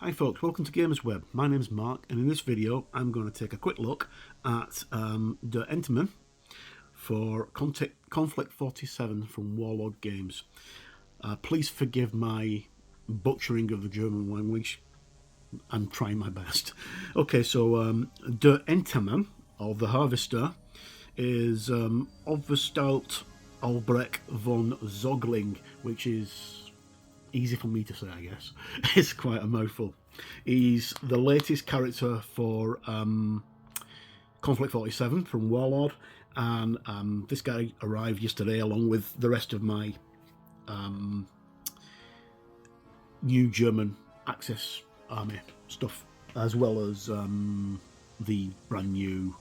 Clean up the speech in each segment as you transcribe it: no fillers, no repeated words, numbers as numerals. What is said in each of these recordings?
Hi folks, welcome to Gamers Web. My name's Mark, and in this video I'm going to take a quick look at the Erntemann for Konflikt 47 from Warlord Games. Please forgive my butchering of the German language. I'm trying my best. Okay, so the Erntemann, or the Harvester, is Oberstarzt Albrecht Von Zögling, which is easy for me to say, I guess. It's quite a mouthful. He's the latest character for Konflikt 47 from Warlord, and this guy arrived yesterday along with the rest of my new German Axis army stuff, as well as the brand new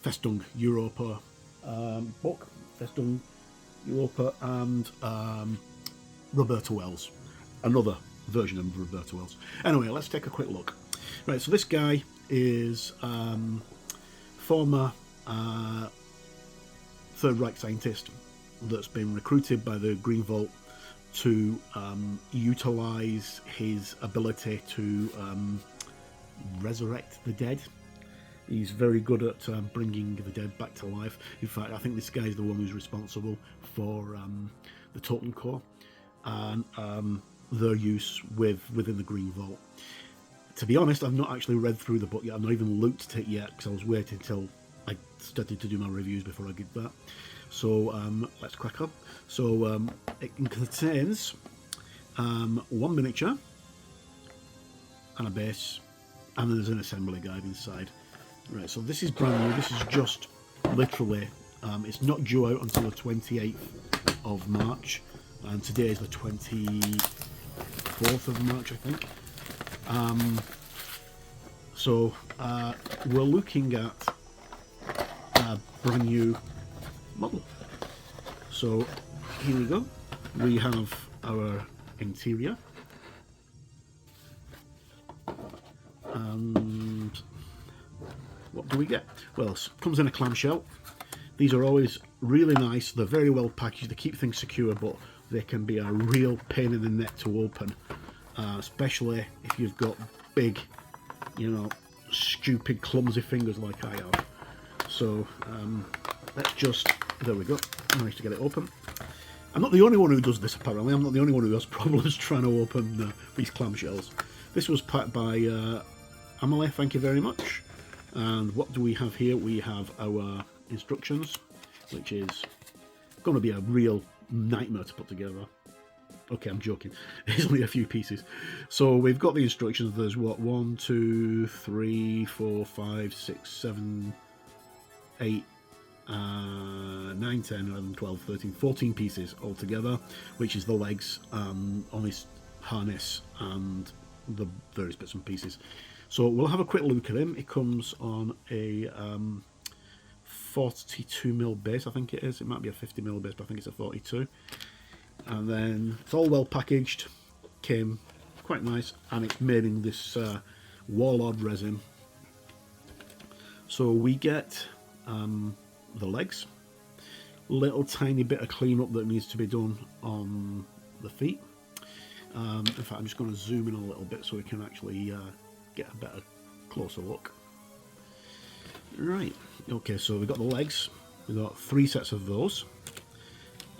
Festung Europa book, Festung Europa, and Roberta Wells, another version of Roberta Wells. Anyway, let's take a quick look. Right, so this guy is former Third Reich scientist that's been recruited by the Green Vault to utilise his ability to resurrect the dead. He's very good at bringing the dead back to life. In fact, I think this guy is the one who's responsible for the Totem Core and their use within the Green Vault. To be honest, I've not actually read through the book yet. I've not even looked at it yet because I was waiting until I started to do my reviews before I did that. So let's crack on. So it contains one miniature and a base, and there's an assembly guide inside. Right, so this is brand new. This is just literally, it's not due out until the 28th of March, and today is the 24th of March, I think. So we're looking at a brand new model. So here we go. We have our interior, and what do we get? Well, it comes in a clamshell. These are always really nice. They're very well packaged. They keep things secure, but they can be a real pain in the neck to open, especially if you've got big, stupid, clumsy fingers like I have. So let's just, there we go, managed to get it open. I'm not the only one who does this, apparently. I'm not the only one who has problems trying to open these clamshells. This was packed by Amelie, thank you very much. And what do we have here? We have our instructions, which is going to be a real nightmare to put together. Okay, I'm joking. It's only a few pieces. So we've got the instructions. There's what, 1, 2, 3, 4, 5, 6, 7, 8, 9, 10, 11, 12, 13, 14 pieces altogether, which is the legs, on his harness, and the various bits and pieces. So we'll have a quick look at him. It comes on a 42mm base, I think it is. It might be a 50mm base, but I think it's a 42. And then it's all well packaged, came quite nice, and it's made in this Warlord Resin. So we get the legs, little tiny bit of cleanup that needs to be done on the feet. In fact, I'm just going to zoom in a little bit so we can actually get a better, closer look. Right, okay, so we've got the legs, we've got 3 sets of those,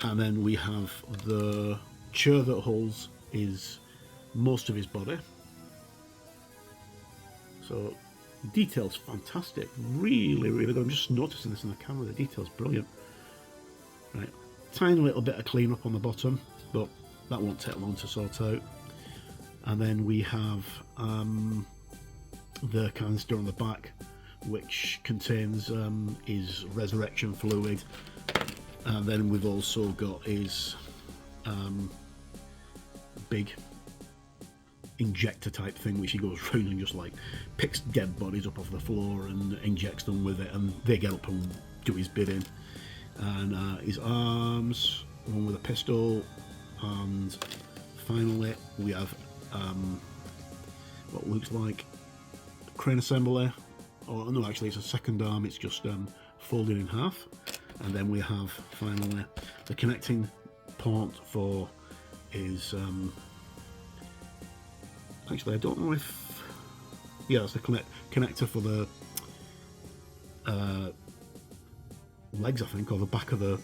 and then we have the chair that holds most of his body. So detail's fantastic, really, really good. I'm just noticing this in the camera, the detail's brilliant. Right, tiny little bit of clean up on the bottom, but that won't take long to sort out. And then we have the canister on the back, which contains his resurrection fluid, and then we've also got his big injector type thing, which he goes round and just like picks dead bodies up off the floor and injects them with it, and they get up and do his bidding. And his arms, one with a pistol, and finally we have what looks like crane assembly. Oh no, actually it's a second arm, it's just folded in half. And then we have finally the connecting port for his Actually, I don't know if... Yeah, that's the connector for the legs, I think, or the back of the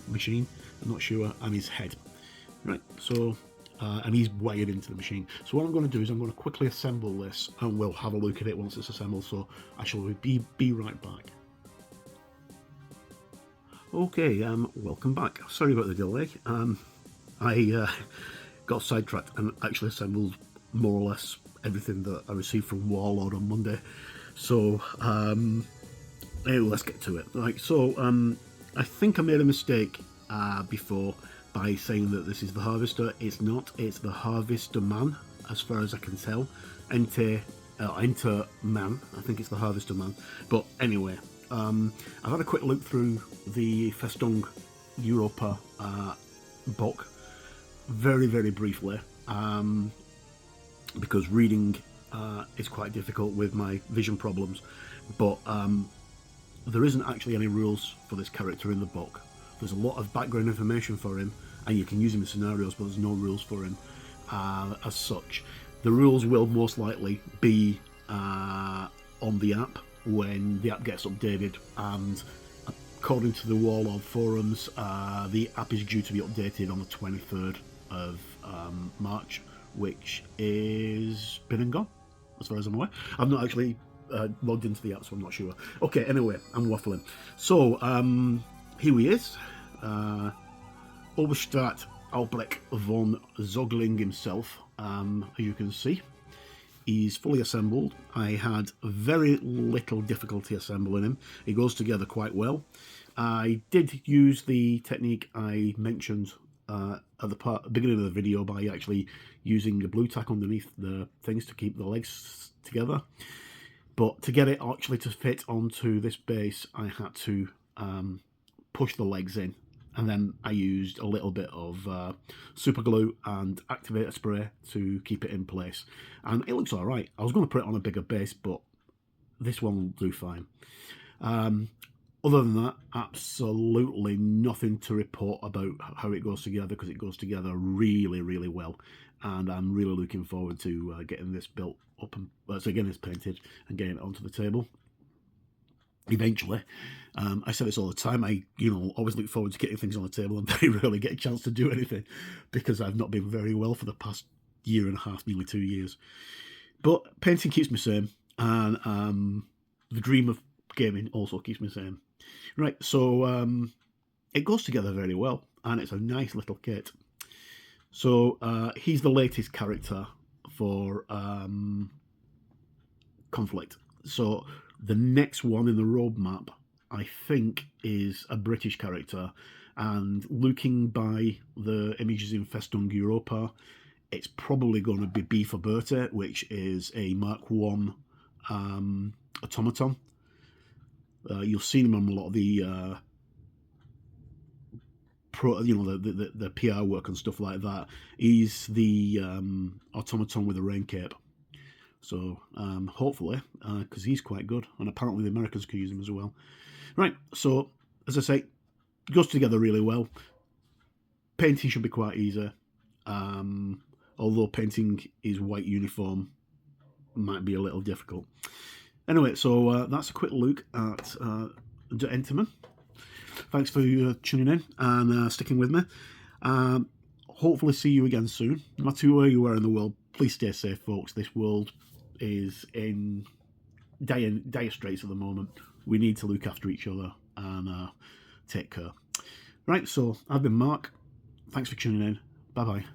machine. I'm not sure. And his head. Right, so... and he's wired into the machine. So what I'm going to do is I'm going to quickly assemble this, and we'll have a look at it once it's assembled. So I shall be right back. Okay, welcome back. Sorry about the delay. I got sidetracked and actually assembled more or less everything that I received from Warlord on Monday. So anyway, let's get to it. Right, so I think I made a mistake before by saying that this is the Harvester. It's not. It's the Harvestman, as far as I can tell. Erntemann. I think it's the Harvestman. But anyway, I've had a quick look through the Festung Europa book, very, very briefly, because reading is quite difficult with my vision problems. But there isn't actually any rules for this character in the book. There's a lot of background information for him, and you can use him in scenarios, but there's no rules for him as such. The rules will most likely be on the app when the app gets updated, and according to the Warlord forums, the app is due to be updated on the 23rd of March, which is been and gone, as far as I'm aware. I've not actually logged into the app, so I'm not sure. Okay, anyway, I'm waffling. So, here he is. Oberstarzt Albrecht Von Zögling himself, as you can see. He's fully assembled. I had very little difficulty assembling him. He goes together quite well. I did use the technique I mentioned at the beginning of the video by actually using the blue tack underneath the things to keep the legs together. But to get it actually to fit onto this base, I had to push the legs in, and then I used a little bit of super glue and activator spray to keep it in place, and it looks alright. I was going to put it on a bigger base, but this one will do fine. Other than that, absolutely nothing to report about how it goes together, because it goes together really, really well, and I'm really looking forward to getting this built up and so getting this painted and getting it onto the table eventually. I say this all the time. I always look forward to getting things on the table and very rarely get a chance to do anything, because I've not been very well for the past year and a half, nearly 2 years. But painting keeps me sane, and the dream of gaming also keeps me sane. Right, so it goes together very well, and it's a nice little kit. So he's the latest character for Konflikt. So the next one in the roadmap, I think, is a British character, and looking by the images in Festung Europa, it's probably going to be B for Berta, which is a Mark 1 automaton. You'll see him on a lot of the the PR work and stuff like that. He's the automaton with a rain cape. So hopefully, because he's quite good, and apparently the Americans can use him as well. Right, so as I say, it goes together really well. Painting should be quite easy, although painting his white uniform might be a little difficult. Anyway, so that's a quick look at the Erntemann. Thanks for tuning in and sticking with me. Hopefully see you again soon. No matter where you are in the world, please stay safe, folks. This world is in dire straits at the moment. We need to look after each other and take care. Right, so I've been Mark. Thanks for tuning in. Bye-bye.